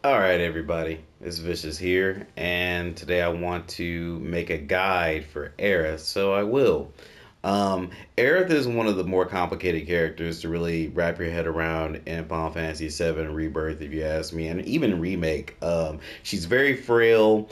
Alright everybody, it's Vicious here, and today I want to make a guide for Aerith, so I will. Aerith is one of the more complicated characters to really wrap your head around in Final Fantasy VII Rebirth, if you ask me, and even Remake. She's very frail,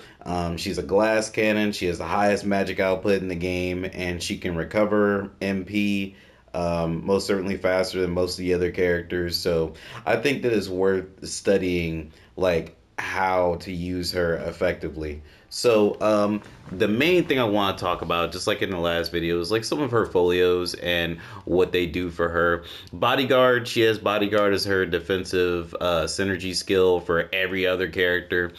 she's a glass cannon, she has the highest magic output in the game, and she can recover MP most certainly faster than most of the other characters. So I think that it's worth studying like how to use her effectively. So the main thing I want to talk about, just like in the last video, is like some of her folios and what they do for her. Bodyguard, she has Bodyguard as her defensive synergy skill for every other character,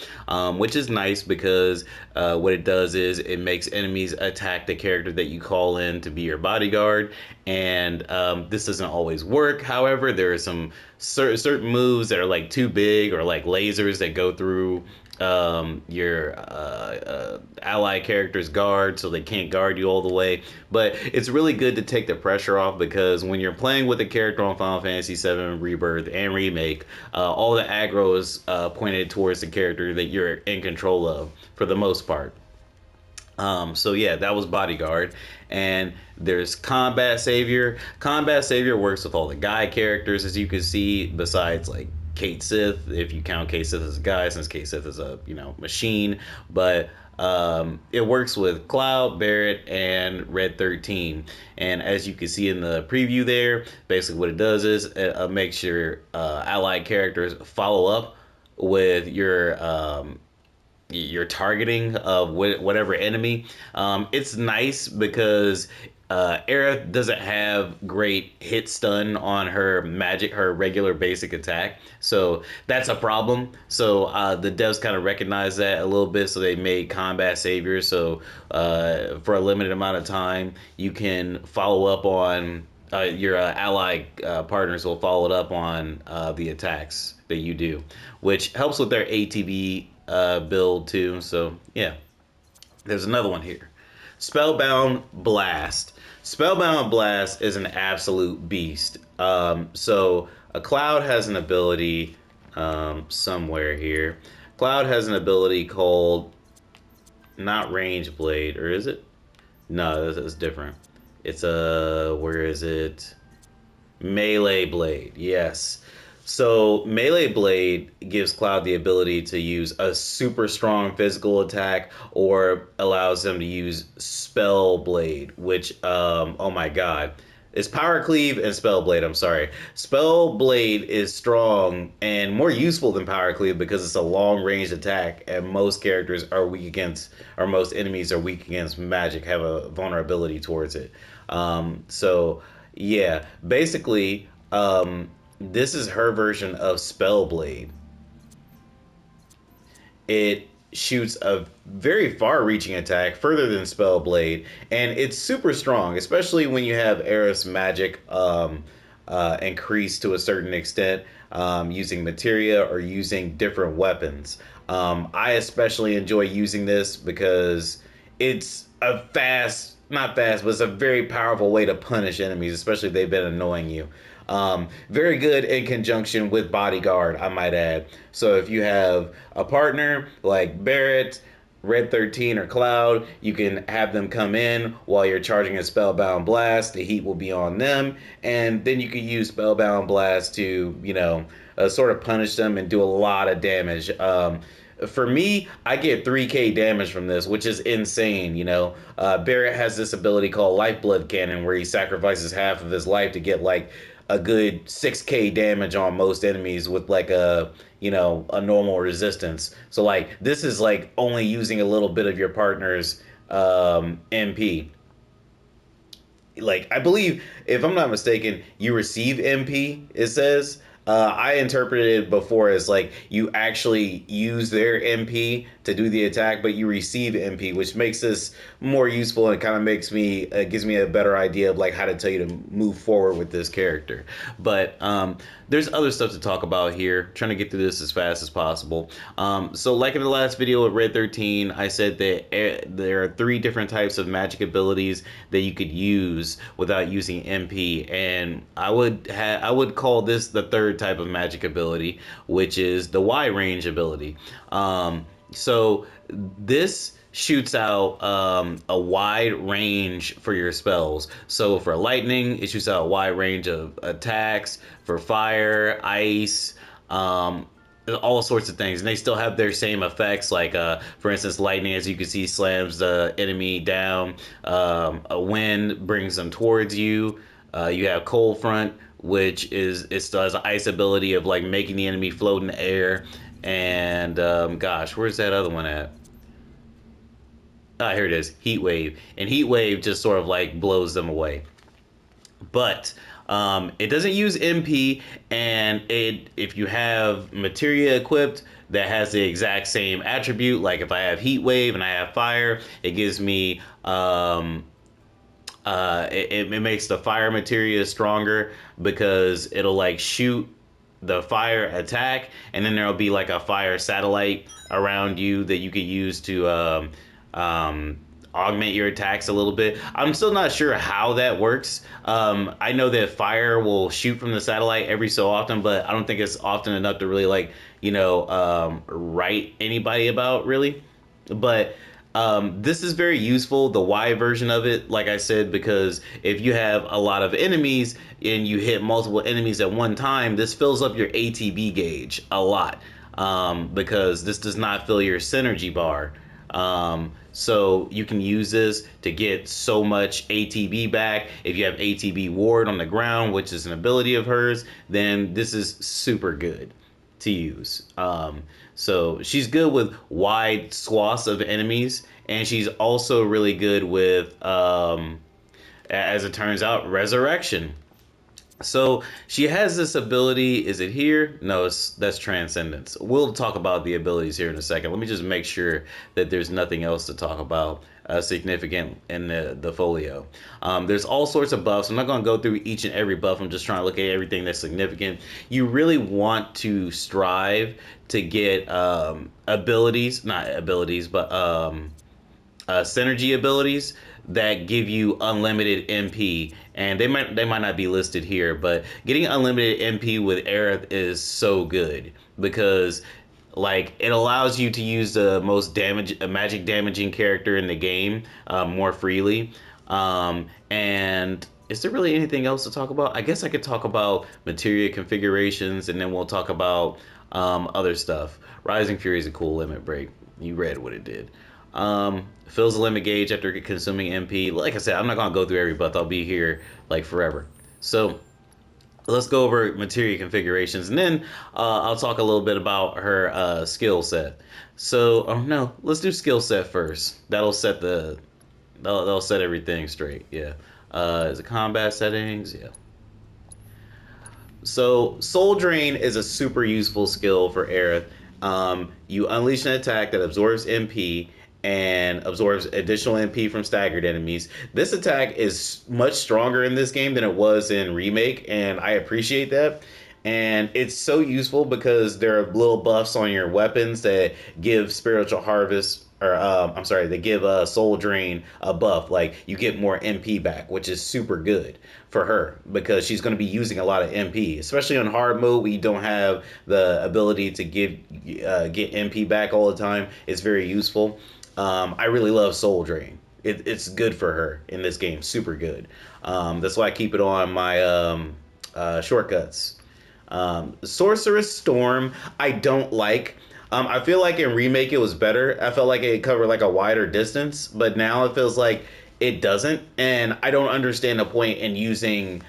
which is nice because what it does is it makes enemies attack the character that you call in to be your bodyguard. And this doesn't always work. However, there are some certain moves that are like too big, or like lasers that go through your ally character's guard, so they can't guard you all the way. But it's really good to take the pressure off, because when you're playing with a character on Final Fantasy VII Rebirth and Remake, all the aggro is pointed towards the character that you're in control of for the most part. So yeah, that was Bodyguard. And there's Combat Savior. Combat Savior works with all the guy characters, as you can see, besides like Kate Sith, if you count Kate Sith as a guy, since Kate Sith is a, machine. But it works with Cloud, Barret, and Red 13. And as you can see in the preview there, basically what it does is it makes your allied characters follow up with your targeting of whatever enemy. It's nice because Aerith doesn't have great hit stun on her regular basic attack. So that's a problem. So the devs kind of recognize that a little bit. So they made Combat Savior. So for a limited amount of time, you can follow up on your ally partners will follow it up on the attacks that you do, which helps with their ATB build too. So yeah, there's another one here. Spellbound Blast. Spellbound Blast is an absolute beast. So a Cloud has an ability somewhere here. Cloud has an ability called not Range Blade, or is it? No, that's different. It's a, where is it? Melee Blade. Yes. So Melee Blade gives Cloud the ability to use a super strong physical attack, or allows them to use Spell Blade, which oh my god. It's Power Cleave and Spell Blade, I'm sorry. Spell Blade is strong and more useful than Power Cleave because it's a long range attack, and most characters are weak against, or most enemies are weak against magic, have a vulnerability towards it. So yeah, basically, this is her version of Spellblade. It shoots a very far-reaching attack, further than Spellblade, and it's super strong, especially when you have Aerith's magic increased to a certain extent, using Materia or using different weapons. I especially enjoy using this because it's a fast, not fast, but it's a very powerful way to punish enemies, especially if they've been annoying you. Very good in conjunction with Bodyguard, I might add. So if you have a partner like Barret, Red 13, or Cloud, you can have them come in while you're charging a Spellbound Blast. The heat will be on them, and then you can use Spellbound Blast to, sort of punish them and do a lot of damage. For me, I get 3k damage from this, which is insane. Barret has this ability called Lifeblood Cannon, where he sacrifices half of his life to get like a good 6k damage on most enemies with like a normal resistance. So like this is like only using a little bit of your partner's MP. Like, I believe, if I'm not mistaken, you receive MP, it says. I interpreted it before as like you actually use their MP to do the attack, but you receive MP, which makes this more useful, and kind of gives me a better idea of like how to tell you to move forward with this character. But there's other stuff to talk about here. Trying to get through this as fast as possible. So like in the last video with Red 13, I said that there are 3 different types of magic abilities that you could use without using MP, and I would call this the third third type of magic ability, which is the Y range ability. So this shoots out a wide range for your spells. So for lightning, it shoots out a wide range of attacks. For fire, ice, all sorts of things, and they still have their same effects. Like for instance, lightning, as you can see, slams the enemy down. A wind brings them towards you. You have cold front, which is it still has an ice ability of like making the enemy float in the air. And gosh, where's that other one at? Ah, here it is, heat wave. And heat wave just sort of like blows them away. But it doesn't use MP, and if you have materia equipped that has the exact same attribute, like if I have heat wave and I have fire, it gives me it makes the fire materia stronger because it'll like shoot the fire attack, and then there'll be like a fire satellite around you that you could use to augment your attacks a little bit. I'm still not sure how that works. I know that fire will shoot from the satellite every so often, but I don't think it's often enough to really like, write anybody about really. But this is very useful, the Y version of it, like I said, because if you have a lot of enemies and you hit multiple enemies at one time, this fills up your ATB gauge a lot, because this does not fill your synergy bar. So you can use this to get so much ATB back. If you have ATB ward on the ground, which is an ability of hers, then this is super good to use. So she's good with wide swaths of enemies, and she's also really good with, as it turns out, resurrection. So she has this ability. Is it here? No, that's transcendence. We'll talk about the abilities here in a second. Let me just make sure that there's nothing else to talk about significant in the folio. There's all sorts of buffs. I'm not going to go through each and every buff. I'm just trying to look at everything that's significant. You really want to strive to get abilities, not abilities, but synergy abilities that give you unlimited MP, and they might not be listed here, but getting unlimited MP with Aerith is so good because like it allows you to use the most magic damaging character in the game more freely. And is there really anything else to talk about? I guess I could talk about materia configurations, and then we'll talk about other stuff. Rising Fury is a cool limit break. You read what it did. Fills the limit gauge after consuming MP. Like I said, I'm not gonna go through every buff. I'll be here like forever. So let's go over materia configurations, and then I'll talk a little bit about her skill set. So, oh no, let's do skill set first. That'll set everything straight. Yeah. Is it combat settings? Yeah. So Soul Drain is a super useful skill for Aerith. You unleash an attack that absorbs MP and absorbs additional MP from staggered enemies. This attack is much stronger in this game than it was in Remake, and I appreciate that. And it's so useful because there are little buffs on your weapons that give Spiritual Harvest, or I'm sorry, they give Soul Drain a buff. Like you get more MP back, which is super good for her because she's going to be using a lot of MP, especially on hard mode where you don't have the ability to get MP back all the time. It's very useful. I really love Soul Drain. It's good for her in this game, super good. That's why I keep it on my shortcuts. Sorceress Storm, I don't like. I feel like in Remake it was better. I felt like it covered like a wider distance, but now it feels like it doesn't. And I don't understand the point in using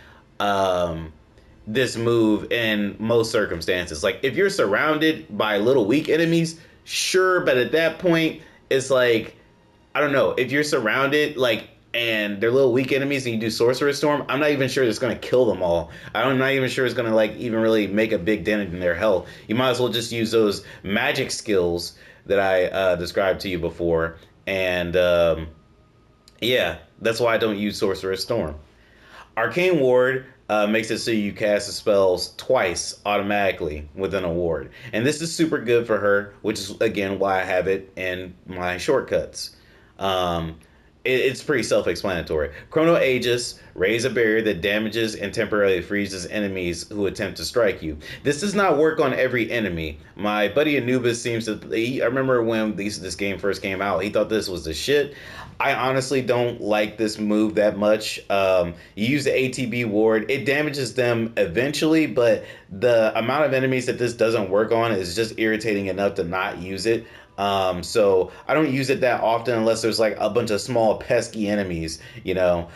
this move in most circumstances. Like if you're surrounded by little weak enemies, sure, but at that point, it's like, I don't know, if you're surrounded, like, and they're little weak enemies and you do Sorcerer's Storm, I'm not even sure it's going to kill them all. I'm not even sure it's going to, like, even really make a big dent in their health. You might as well just use those magic skills that I described to you before. And, yeah, that's why I don't use Sorcerer's Storm. Arcane Ward makes it so you cast the spells twice automatically within a ward. And this is super good for her, which is, again, why I have it in my shortcuts. it's pretty self-explanatory. Chrono Aegis, raise a barrier that damages and temporarily freezes enemies who attempt to strike you. This does not work on every enemy. My buddy Anubis seems to. I remember when this game first came out, he thought this was the shit. I honestly don't like this move that much. You use the ATB ward, it damages them eventually, but the amount of enemies that this doesn't work on is just irritating enough to not use it. So I don't use it that often unless there's like a bunch of small pesky enemies, you know.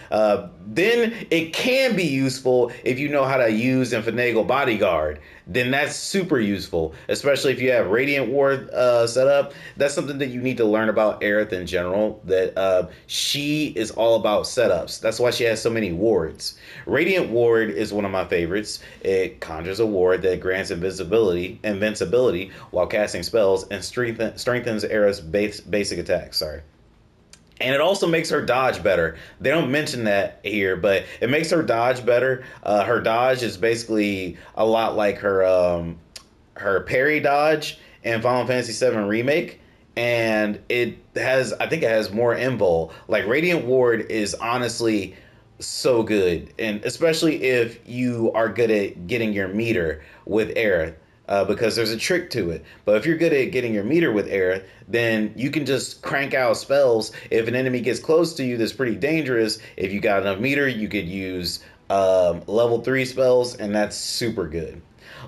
Then it can be useful if you know how to use and finagle bodyguard. Then that's super useful, especially if you have Radiant Ward set up. That's something that you need to learn about Aerith in general. That she is all about setups. That's why she has so many wards. Radiant Ward is one of my favorites. It conjures a ward that grants invincibility while casting spells, and strengthens Aerith's basic attacks. Sorry. And it also makes her dodge better. They don't mention that here, but it makes her dodge better. Her dodge is basically a lot like her parry dodge in Final Fantasy VII Remake, and I think it has more invul. Like Radiant Ward is honestly so good, and especially if you are good at getting your meter with Aerith, because there's a trick to it. But if you're good at getting your meter with Aerith, then you can just crank out spells. If an enemy gets close to you that's pretty dangerous, if you got enough meter, you could use level 3 spells, and that's super good.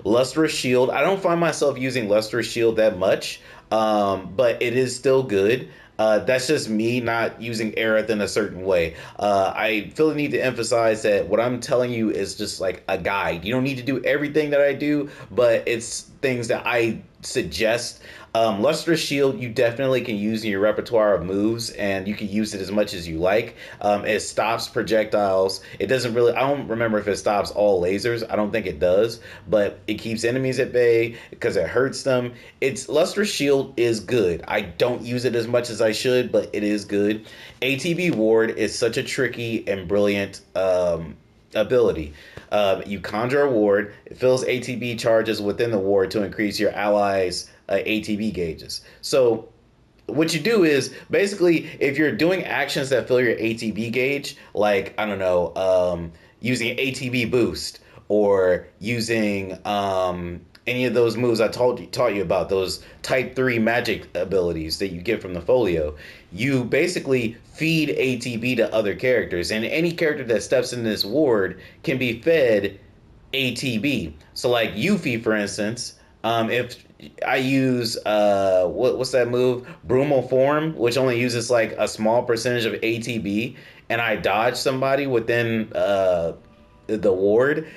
Lustrous Shield. I don't find myself using Lustrous Shield that much, but it is still good. That's just me not using Aerith in a certain way. I feel the need to emphasize that what I'm telling you is just like a guide. You don't need to do everything that I do, but it's things that I suggest. Lustrous Shield, you definitely can use in your repertoire of moves, and you can use it as much as you like. It stops projectiles. It doesn't really, I don't remember if it stops all lasers. I don't think it does, but it keeps enemies at bay because it hurts them. Lustrous Shield is good. I don't use it as much as I should, but it is good. ATB Ward is such a tricky and brilliant ability. You conjure a ward, it fills ATB charges within the ward to increase your allies' ATB gauges. So what you do is basically if you're doing actions that fill your ATB gauge, like I don't know, using an ATB boost or using any of those moves I taught you about, those type 3 magic abilities that you get from the Folio, you basically feed ATB to other characters, and any character that steps in this ward can be fed ATB. So like Yuffie, for instance, if I use what's that move? Brumal Form, which only uses like a small percentage of ATB, and I dodge somebody within the ward,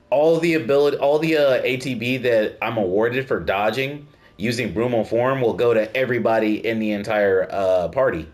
all the ATB that I'm awarded for dodging using Brumal Form will go to everybody in the entire party.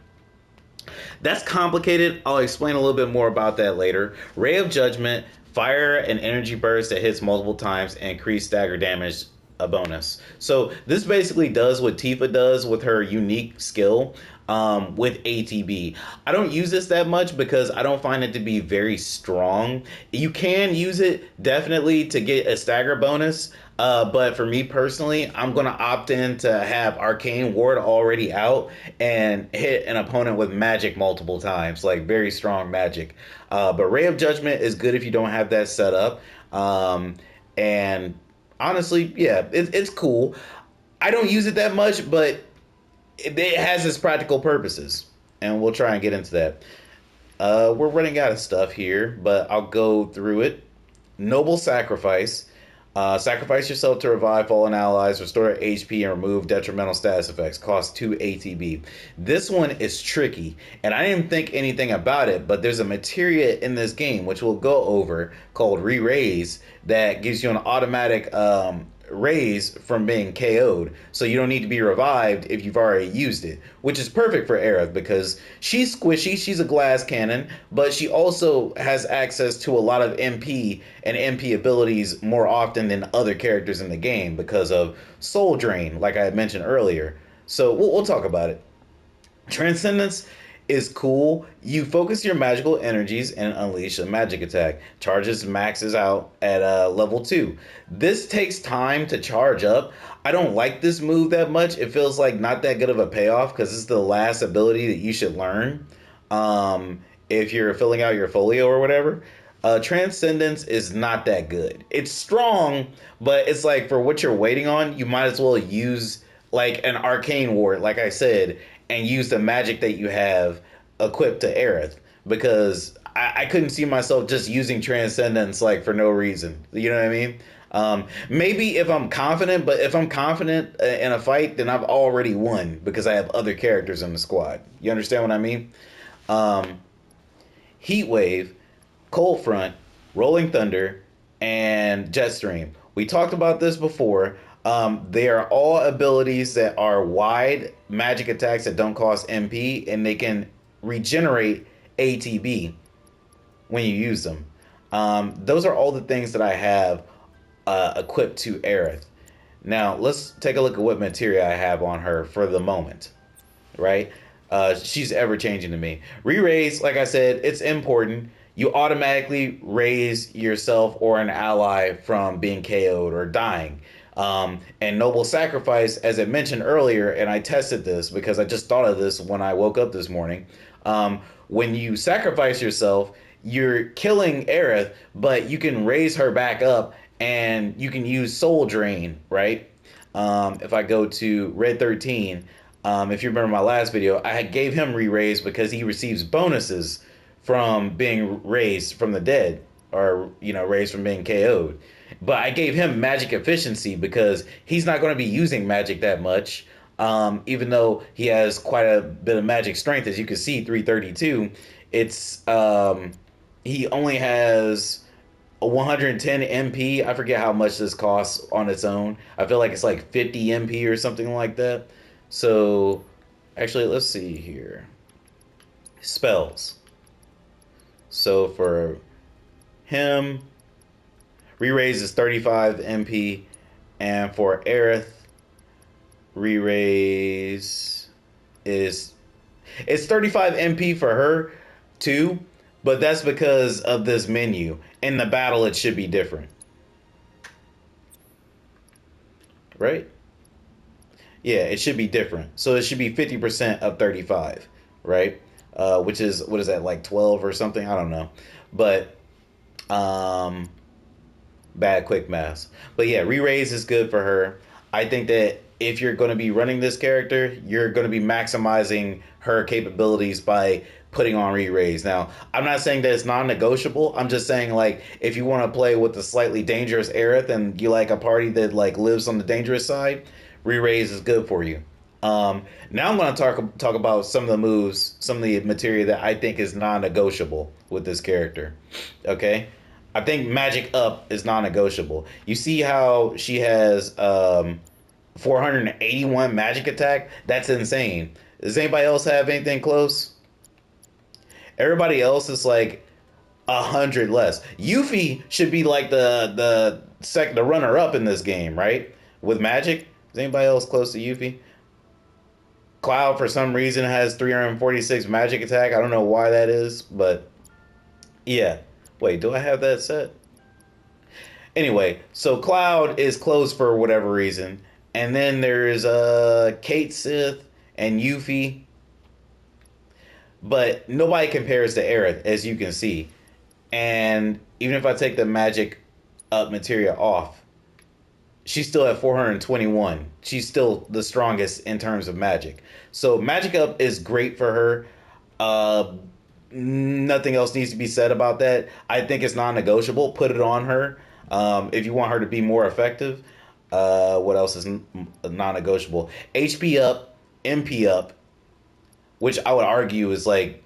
That's complicated. I'll explain a little bit more about that later. Ray of Judgment, fire an energy burst that hits multiple times and increase stagger damage a bonus. So this basically does what Tifa does with her unique skill with ATB. I don't use this that much because I don't find it to be very strong. You can use it definitely to get a stagger bonus, but for me personally, I'm going to opt in to have Arcane Ward already out and hit an opponent with magic multiple times, like very strong magic. But Ray of Judgment is good if you don't have that set up. And honestly, yeah, it's cool. I don't use it that much, but it has its practical purposes, and we'll try and get into that. We're running out of stuff here, but I'll go through it. Noble Sacrifice. Sacrifice yourself to revive fallen allies, restore HP, and remove detrimental status effects. Cost 2 ATB. This one is tricky, and I didn't think anything about it, but there's a materia in this game, which we'll go over, called Re-Raise, that gives you an automatic raise from being KO'd, so you don't need to be revived if you've already used it, which is perfect for Aerith because she's squishy, she's a glass cannon, but she also has access to a lot of MP and MP abilities more often than other characters in the game because of Soul Drain, like I had mentioned earlier. So we'll talk about it. Transcendence is cool. You focus your magical energies and unleash a magic attack. Charges maxes out at level 2. This takes time to charge up. I don't like this move that much. It feels like not that good of a payoff because it's the last ability that you should learn. if you're filling out your folio or whatever. Transcendence is not that good. It's strong, but it's like for what you're waiting on, you might as well use like an arcane ward, like I said, and use the magic that you have equipped to Aerith, because I couldn't see myself just using transcendence like for no reason. You know what I mean? Maybe if I'm confident, but if I'm confident in a fight, then I've already won because I have other characters in the squad. You understand what I mean? Um, Heat Wave, Cold Front, Rolling Thunder, and Jetstream. We talked about this before. They are all abilities that are wide magic attacks that don't cost MP, and they can regenerate ATB when you use them. Those are all the things that I have equipped to Aerith. Now, let's take a look at what materia I have on her for the moment, right? She's ever changing to me. Re-raise, like I said, it's important. You automatically raise yourself or an ally from being KO'd or dying. And noble sacrifice, as I mentioned earlier, and I tested this because I just thought of this when I woke up this morning. When you sacrifice yourself, you're killing Aerith, but you can raise her back up and you can use soul drain, right? If I go to Red 13, if you remember my last video, I gave him re-raise because he receives bonuses from being raised from the dead, or raised from being KO'd. But I gave him magic efficiency because he's not going to be using magic that much. Even though he has quite a bit of magic strength, as you can see, 332. It's he only has a 110 MP. I forget how much this costs on its own. I feel like it's like 50 MP or something like that. So, actually, let's see here. Spells. So for him, re-raise is 35 MP, and for Aerith, re-raise is it's 35 MP for her too, but that's because of this menu. In the battle, it should be different, right? Yeah, it should be different. So it should be 50% of 35, right? Which is, what is that, like 12 or something? I don't know. But um bad quick math. But yeah, re-raise is good for her. I think that if you're going to be running this character, you're going to be maximizing her capabilities by putting on re-raise. Now, I'm not saying that it's non-negotiable. I'm just saying, like, if you want to play with the slightly dangerous Aerith and you like a party that like lives on the dangerous side, re-raise is good for you. Now I'm going to talk about some of the moves, some of the materia that I think is non-negotiable with this character. Okay, I think magic up is non-negotiable. You see how she has 481 magic attack? That's insane. Does anybody else have anything close? Everybody else is like 100 less. Yuffie should be like the runner up in this game, right? With magic. Is anybody else close to Yuffie? Cloud, for some reason, has 346 magic attack. I don't know why that is, but yeah. Wait, do I have that set? Anyway, so Cloud is close for whatever reason. And then there's Kate Sith and Yuffie. But nobody compares to Aerith, as you can see. And even if I take the magic up materia off, she's still at 421. She's still the strongest in terms of magic. So magic up is great for her. Nothing else needs to be said about that. I think it's non-negotiable. Put it on her if you want her to be more effective. What else is non-negotiable? HP up, MP up, which I would argue is like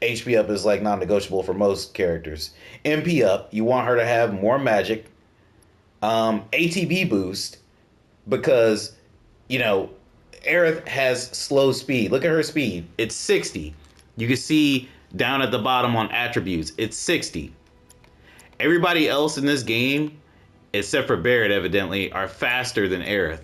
HP up is like non-negotiable for most characters. MP up, you want her to have more magic. ATB boost, because Aerith has slow speed. Look at her speed. It's 60. You can see down at the bottom on attributes, it's 60. Everybody else in this game, except for Barret evidently, are faster than Aerith.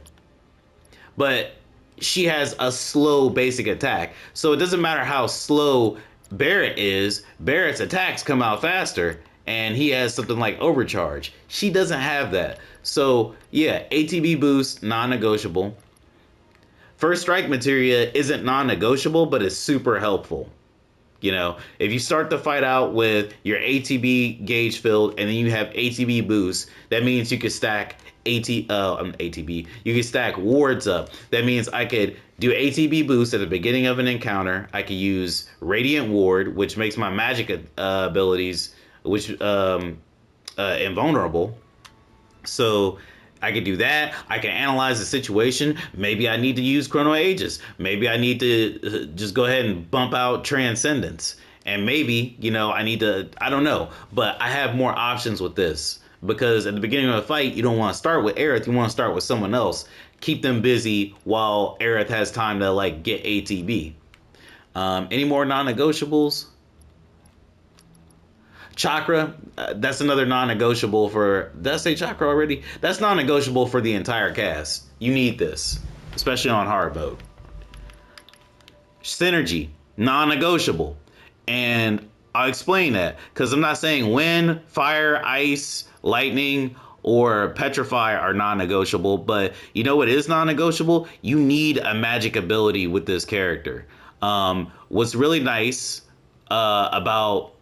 But she has a slow basic attack. So it doesn't matter how slow Barret is, Barret's attacks come out faster, and he has something like overcharge. She doesn't have that. So yeah, ATB boost, non-negotiable. First strike materia isn't non-negotiable, but it's super helpful. You know, if you start the fight out with your ATB gauge filled and then you have ATB boost, that means you could stack ATB. You can stack wards up. That means I could do ATB boost at the beginning of an encounter. I could use Radiant Ward, which makes my magic abilities, which invulnerable. So I could do that. I can analyze the situation. Maybe I need to use Chrono Aegis. Maybe I need to just go ahead and bump out Transcendence. And maybe, you know, I need to, I don't know. But I have more options with this. Because at the beginning of a fight, you don't want to start with Aerith. You want to start with someone else. Keep them busy while Aerith has time to, like, get ATB. Any more non-negotiables? Chakra, that's another non-negotiable for, did I say chakra already? That's non-negotiable for the entire cast. You need this, especially on hard mode. Synergy, non-negotiable. And I'll explain that, because I'm not saying wind, fire, ice, lightning, or petrify are non-negotiable, but you know what is non-negotiable? You need a magic ability with this character. What's really nice about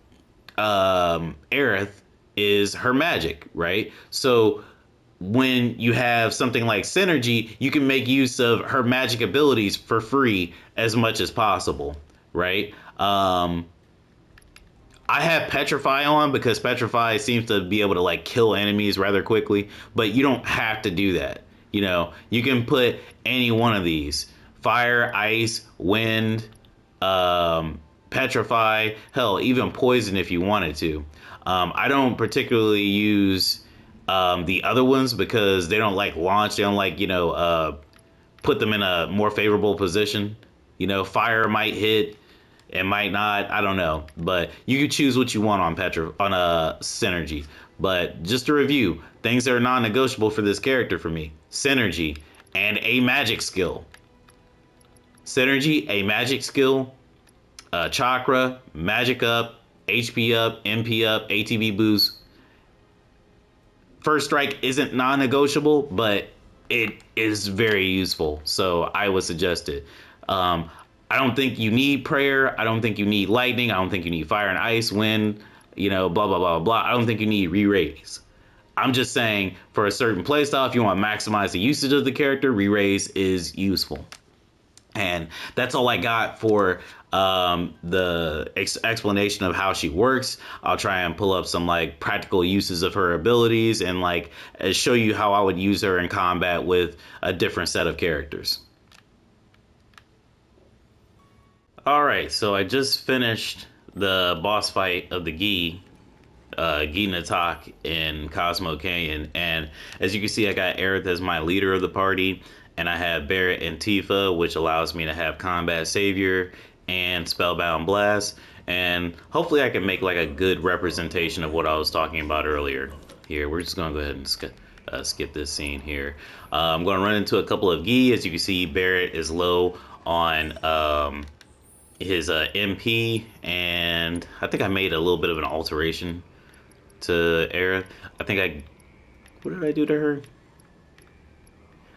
Aerith is her magic, right? So when you have something like synergy, you can make use of her magic abilities for free as much as possible, right? I have Petrify on because Petrify seems to be able to like kill enemies rather quickly, but you don't have to do that. You know, you can put any one of these: fire, ice, wind, petrify, hell, even poison if you wanted to. I don't particularly use the other ones because they don't like launch. They don't like, you know, put them in a more favorable position. You know, fire might hit, it might not. I don't know, but you can choose what you want on synergy. But just to review, things that are non-negotiable for this character for me: synergy and a magic skill. Synergy, a magic skill. Chakra, magic up, HP up, MP up, ATB boost. First strike isn't non-negotiable, but it is very useful, so I would suggest it. I don't think you need prayer. I don't think you need lightning. I don't think you need fire and ice, wind, you know, blah, blah, blah, blah. I don't think you need re-raise. I'm just saying for a certain playstyle, if you want to maximize the usage of the character, re-raise is useful. And that's all I got for the explanation of how she works. I'll try and pull up some like practical uses of her abilities and like show you how I would use her in combat with a different set of characters. All right, so I just finished the boss fight of the Gi Natak in Cosmo Canyon, and as you can see, I got Aerith as my leader of the party. And I have Barret and Tifa, which allows me to have Combat Savior and Spellbound Blast. And hopefully I can make like a good representation of what I was talking about earlier. Here, we're just going to go ahead and skip this scene here. I'm going to run into a couple of Gi. As you can see, Barret is low on his MP. And I think I made a little bit of an alteration to Aerith. what did I do to her?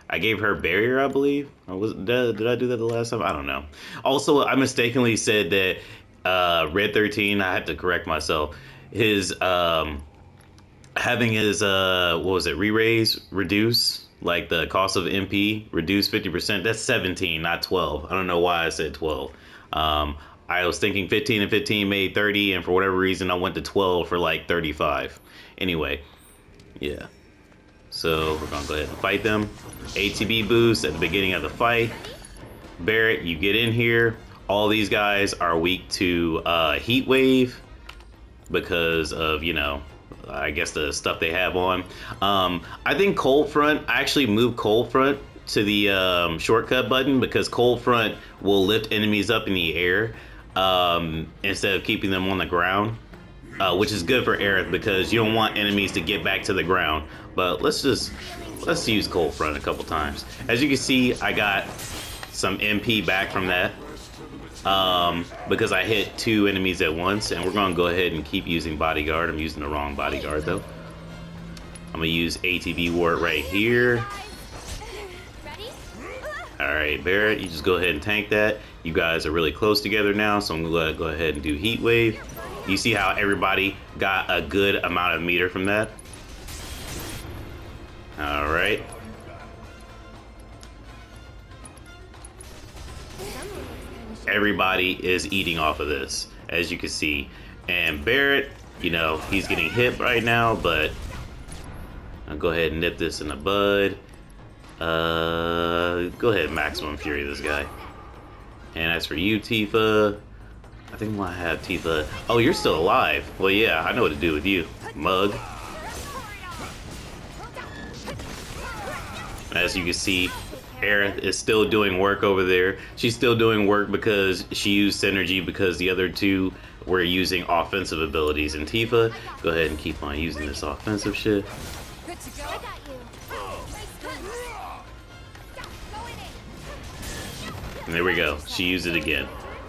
I gave her barrier, I believe. Did I do that the last time? I don't know. Also, I mistakenly said that Red 13, I have to correct myself. His having his what was it, re-raise, reduce, like the cost of MP, reduce 50%. That's 17, not 12. I don't know why I said 12. I was thinking 15 and 15 made 30, and for whatever reason I went to 12 for like 35. Anyway, yeah. So we're gonna go ahead and fight them. ATB boost at the beginning of the fight. Barret, you get in here. All these guys are weak to heat wave because of, you know, I guess the stuff they have on. I think Cold Front, I actually moved Cold Front to the shortcut button because Cold Front will lift enemies up in the air instead of keeping them on the ground. Which is good for Aerith because you don't want enemies to get back to the ground. But let's use Cold Front a couple times. As you can see, I got some MP back from that because I hit 2 enemies at once, and we're gonna go ahead and keep using Bodyguard. I'm using the wrong Bodyguard though. I'm gonna use ATB Ward right here. All right, Barrett, you just go ahead and tank that. You guys are really close together now, so I'm gonna go ahead and do Heat Wave. You see how everybody got a good amount of meter from that? All right. Everybody is eating off of this, as you can see. And Barrett, you know, he's getting hit right now, but I'll go ahead and nip this in the bud. Go ahead, maximum fury this guy. And as for you, Tifa, I think I have Tifa. Oh, you're still alive. Well, yeah, I know what to do with you, mug. As you can see, Aerith is still doing work over there. She's still doing work because she used synergy because the other two were using offensive abilities. And Tifa, go ahead and keep on using this offensive shit. Good to go. I got you. And there we go. She used it again.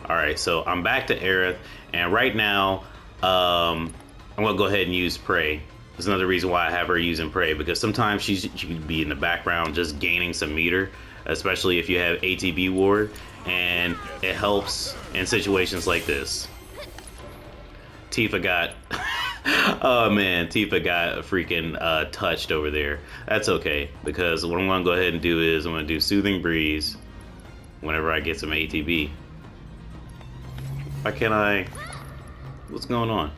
All right, so I'm back to Aerith, and right now, I'm gonna go ahead and use Prey. There's another reason why I have her using Prey, because sometimes she can be in the background just gaining some meter, especially if you have ATB ward, and it helps in situations like this. Tifa got, oh man, Tifa got freaking touched over there. That's okay, because what I'm gonna go ahead and do is I'm gonna do Soothing Breeze whenever I get some ATB. Why can't I? What's going on?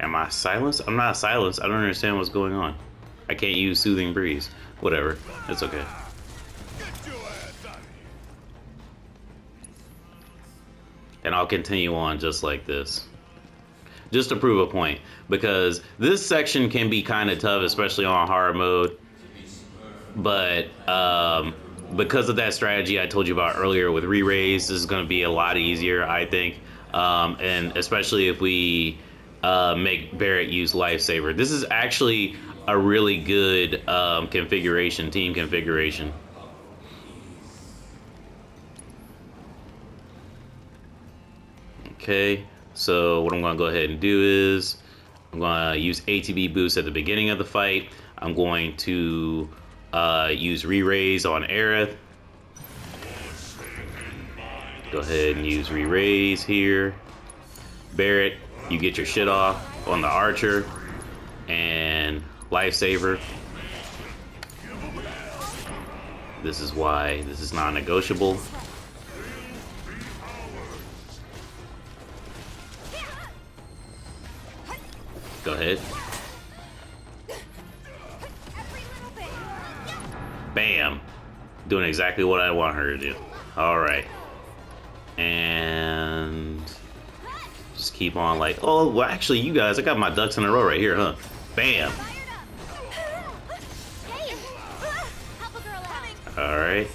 Am I silenced? I'm not silenced. I don't understand what's going on. I can't use Soothing Breeze. Whatever. It's okay. And I'll continue on just like this. Just to prove a point. Because this section can be kind of tough, especially on hard mode. But because of that strategy I told you about earlier with re-raise, this is going to be a lot easier, I think. And especially if we make Barrett use Lifesaver. This is actually a really good configuration, team configuration. Okay, so what I'm going to go ahead and do is I'm going to use ATB boost at the beginning of the fight. I'm going to use re-raise on Aerith. Go ahead and use re-raise here. Barrett, you get your shit off on the archer. And Lifesaver. This is why this is non-negotiable. Go ahead. Bam. Doing exactly what I want her to do. Alright. And just keep on like, oh, well, actually, you guys, I got my ducks in a row right here, huh? Bam. Alright.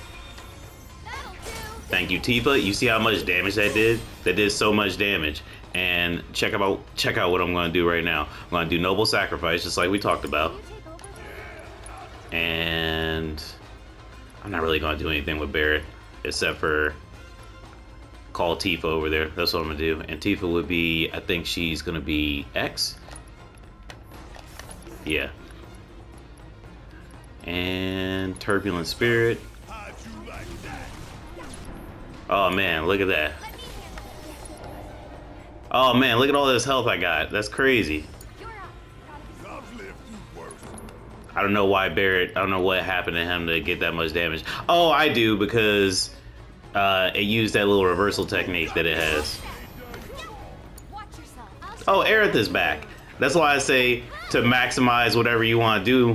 Thank you, Tifa. You see how much damage that did? That did so much damage. And check out what I'm going to do right now. I'm going to do Noble Sacrifice, just like we talked about. And I'm not really going to do anything with Barrett, except for call Tifa over there. That's what I'm going to do. And Tifa would be, I think she's going to be X. Yeah. And Turbulent Spirit. Oh man, look at that. Oh man, look at all this health I got. That's crazy. I don't know why Barrett, I don't know what happened to him to get that much damage. Oh, I do, because it used that little reversal technique that it has. Oh, Aerith is back. That's why I say to maximize whatever you want to do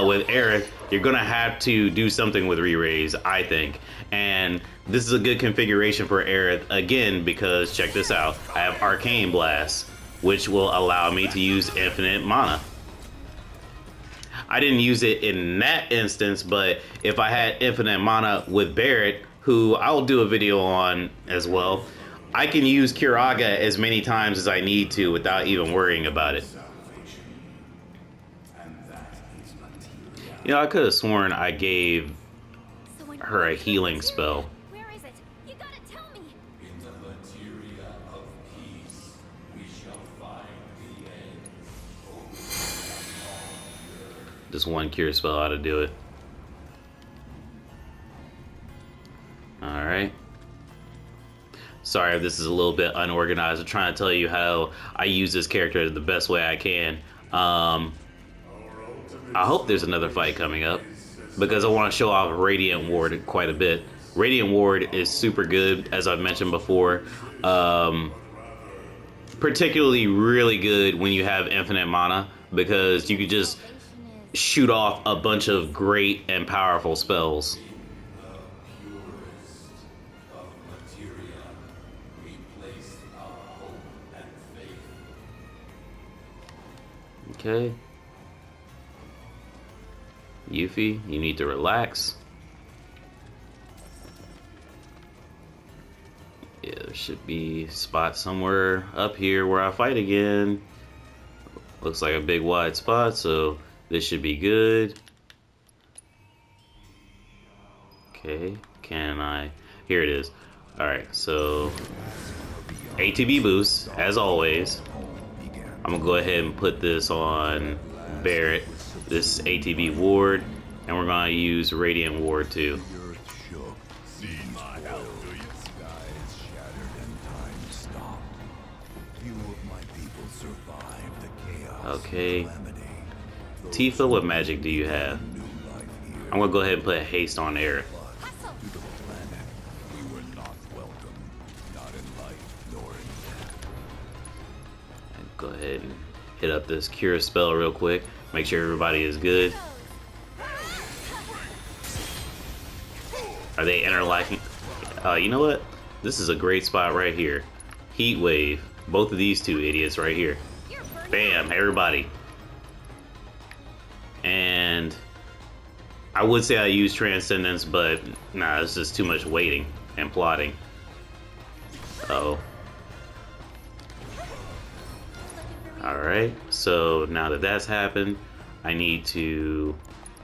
with Aerith, you're going to have to do something with re-raise, I think. And this is a good configuration for Aerith, again, because check this out. I have Arcane Blast, which will allow me to use infinite mana. I didn't use it in that instance, but if I had infinite mana with Barrett, who I'll do a video on as well, I can use Curaga as many times as I need to without even worrying about it. You know, I could have sworn I gave her a healing spell. Where is it? You gotta tell me. In the Materia of peace, we shall find the end. Just one cure spell ought to do it. Sorry if this is a little bit unorganized. I'm trying to tell you how I use this character the best way I can. I hope there's another fight coming up because I want to show off Radiant Ward quite a bit. Radiant Ward is super good, as I've mentioned before. Particularly really good when you have infinite mana because you could just shoot off a bunch of great and powerful spells. The purest of Materia, we place our hope and faith. Okay. Yuffie, you need to relax. Yeah, there should be a spot somewhere up here where I fight again. Looks like a big wide spot, so this should be good. Okay, can I? Here it is. Alright, so ATB boost, as always. I'm gonna go ahead and put this on Barret, this ATB ward, and we're gonna use Radiant Ward too. Okay. Tifa, what magic do you have? I'm gonna go ahead and put haste on Aerith. Go ahead and hit up this cure spell real quick. Make sure everybody is good. Are they interlocking? You know what? This is a great spot right here. Heat wave. Both of these two idiots right here. Bam, everybody. And I would say I use Transcendence, but nah, it's just too much waiting and plotting. Uh-oh. Alright, so now that that's happened, I need to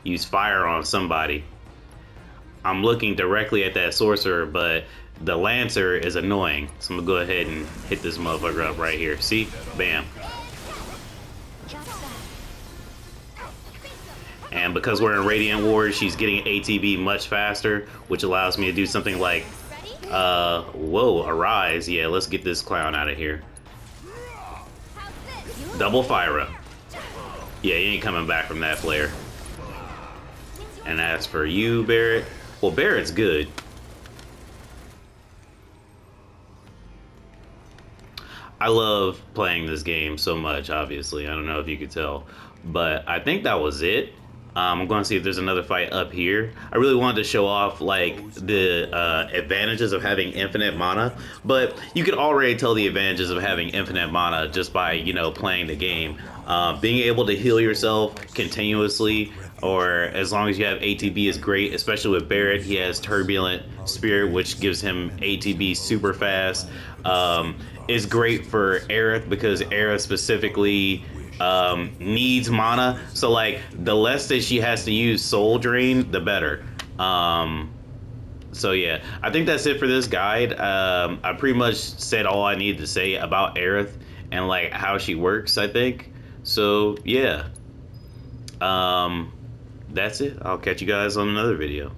use fire on somebody. I'm looking directly at that sorcerer, but the Lancer is annoying. So I'm gonna go ahead and hit this motherfucker up right here. See? Bam. And because we're in Radiant Ward, she's getting ATB much faster, which allows me to do something like, whoa, Arise. Yeah, let's get this clown out of here. Double fire up. Yeah, you ain't coming back from that flare. And as for you, Barret, well, Barret's good. I love playing this game so much, obviously. I don't know if you could tell. But I think that was it. I'm going to see if there's another fight up here. I really wanted to show off like the advantages of having infinite mana, but you can already tell the advantages of having infinite mana just by, you know, playing the game. Being able to heal yourself continuously, or as long as you have ATB, is great, especially with Barret. He has Turbulent Spirit, which gives him ATB super fast. It's great for Aerith because Aerith specifically needs mana, so like the less that she has to use Soul Drain, the better. So yeah, I think that's it for this guide. I pretty much said all I needed to say about Aerith and like how she works, I think. So yeah, that's it. I'll catch you guys on another video.